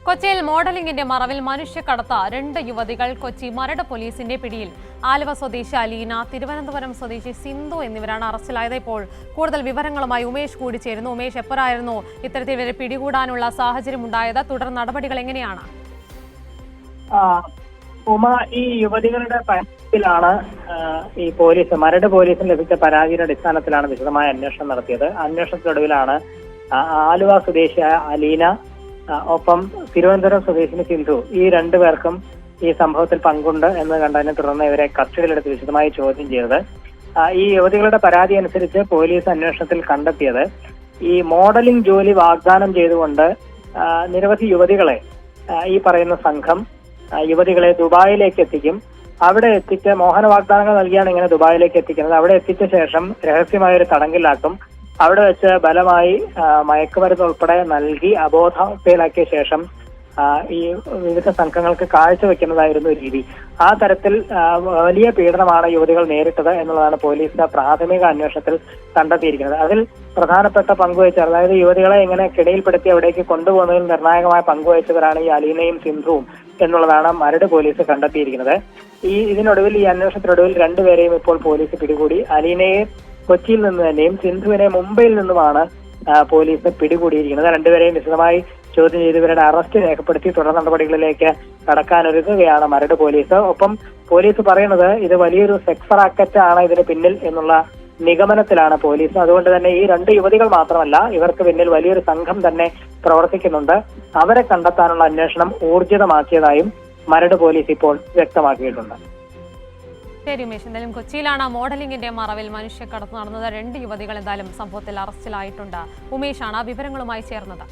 കൊച്ചിയിൽ മോഡലിംഗിന്റെ മറവിൽ മനുഷ്യക്കടത്ത 2 യുവതികൾ കൊച്ചി മരട് പോലീസിന്റെ പിടിയിൽ. ആലുവ സ്വദേശി അലീന, തിരുവനന്തപുരം സ്വദേശി സിന്ധു എന്നിവരാണ് അറസ്റ്റിലായത്. ഇപ്പോൾ കൂടുതൽ വിവരങ്ങളുമായി ഉമേഷ് കൂടി ചേരുന്നു. ഉമേഷ്, എപ്പോഴായിരുന്നു ഇത്തരത്തിൽ ഇവരെ പിടികൂടാനുള്ള സാഹചര്യം ഉണ്ടായത്? തുടർ നടപടികൾ എങ്ങനെയാണ്? ഉമ, ഈ യുവതികളുടെ പരാതിയിലാണ് ഈ മരട് പോലീസിന് ലഭിച്ച പരാതിയുടെ അടിസ്ഥാനത്തിലാണ് വിശദമായ അന്വേഷണം നടത്തിയത്. അന്വേഷണത്തിനൊടുവിലാണ് ആലുവ സ്വദേശിയായ അലീന ഒപ്പം തിരുവനന്തപുരം സ്വദേശിനി സിന്ധു ഈ 2 പേർക്കും ഈ സംഭവത്തിൽ പങ്കുണ്ട് എന്ന് കണ്ടതിനെ തുടർന്ന് ഇവരെ കസ്റ്റഡിയിലെടുത്ത് വിശദമായി ചോദ്യം ചെയ്തത്. ഈ യുവതികളുടെ പരാതി അനുസരിച്ച് പോലീസ് അന്വേഷണത്തിൽ കണ്ടെത്തിയത് ഈ മോഡലിംഗ് ജോലി വാഗ്ദാനം ചെയ്തുകൊണ്ട് നിരവധി യുവതികളെ ഈ പറയുന്ന സംഘം യുവതികളെ ദുബായിലേക്ക് എത്തിക്കും. അവിടെ എത്തിച്ച് മോഹന വാഗ്ദാനങ്ങൾ നൽകിയാണ് ഇങ്ങനെ ദുബായിലേക്ക് എത്തിക്കുന്നത്. അവിടെ എത്തിച്ച ശേഷം രഹസ്യമായ ഒരു തടങ്കിലാക്കും. അവിടെ വെച്ച് ബലമായി മയക്കുമരുന്ന് ഉൾപ്പെടെ നൽകി അബോധാവസ്ഥയിലാക്കിയ ശേഷം ഈ വിവിധ സംഘങ്ങൾക്ക് കാഴ്ചവെക്കുന്നതായിരുന്നു രീതി. ആ തരത്തിൽ വലിയ പീഡനമാണ് യുവതികൾ നേരിട്ടത് എന്നുള്ളതാണ് പോലീസ് പ്രാഥമിക അന്വേഷണത്തിൽ കണ്ടെത്തിയിരിക്കുന്നത്. അതിൽ പ്രധാനപ്പെട്ട പങ്കുവഹിച്ചത്, അതായത് യുവതികളെ ഇങ്ങനെ കിടയിൽപ്പെടുത്തി അവിടേക്ക് കൊണ്ടുപോകുന്നതിൽ നിർണായകമായ പങ്കുവഹിച്ചവരാണ് ഈ അലീനയും സിന്ധുവും എന്നുള്ളതാണ് മരട് പോലീസ് കണ്ടെത്തിയിരിക്കുന്നത്. ഇതിനൊടുവിൽ ഈ അന്വേഷണത്തിനൊടുവിൽ 2 പേരെയും ഇപ്പോൾ പോലീസ് പിടികൂടി. അലീനയെ കൊച്ചിയിൽ നിന്ന് തന്നെയും സിന്ധുവിനെ മുംബൈയിൽ നിന്നുമാണ് പോലീസ് പിടികൂടിയിരിക്കുന്നത്. 2 പേരെയും വിശദമായി ചോദ്യം ചെയ്ത് ഇവരുടെ അറസ്റ്റ് രേഖപ്പെടുത്തി തുടർ നടപടികളിലേക്ക് കടക്കാനൊരുങ്ങുകയാണ് മരട് പോലീസ്. ഒപ്പം പോലീസ് പറയുന്നത് ഇത് വലിയൊരു സെക്സ് റാക്കറ്റ് ആണ് ഇതിന് പിന്നിൽ എന്നുള്ള നിഗമനത്തിലാണ് പോലീസ്. അതുകൊണ്ട് തന്നെ ഈ 2 യുവതികൾ മാത്രമല്ല, ഇവർക്ക് പിന്നിൽ വലിയൊരു സംഘം തന്നെ പ്രവർത്തിക്കുന്നുണ്ട്. അവരെ കണ്ടെത്താനുള്ള അന്വേഷണം ഊർജിതമാക്കിയതായും മരട് പോലീസ് ഇപ്പോൾ വ്യക്തമാക്കിയിട്ടുണ്ട്. ശരി ഉമേഷ്, എന്തായാലും കൊച്ചിയിലാണ് മോഡലിംഗിന്റെ മറവിൽ മനുഷ്യക്കടത്ത് നടന്നത്. 2 യുവതികൾ എന്തായാലും സംഭവത്തിൽ അറസ്റ്റിലായിട്ടുണ്ട്. ഉമേഷാണ് വിവരങ്ങളുമായി ചേർന്നത്.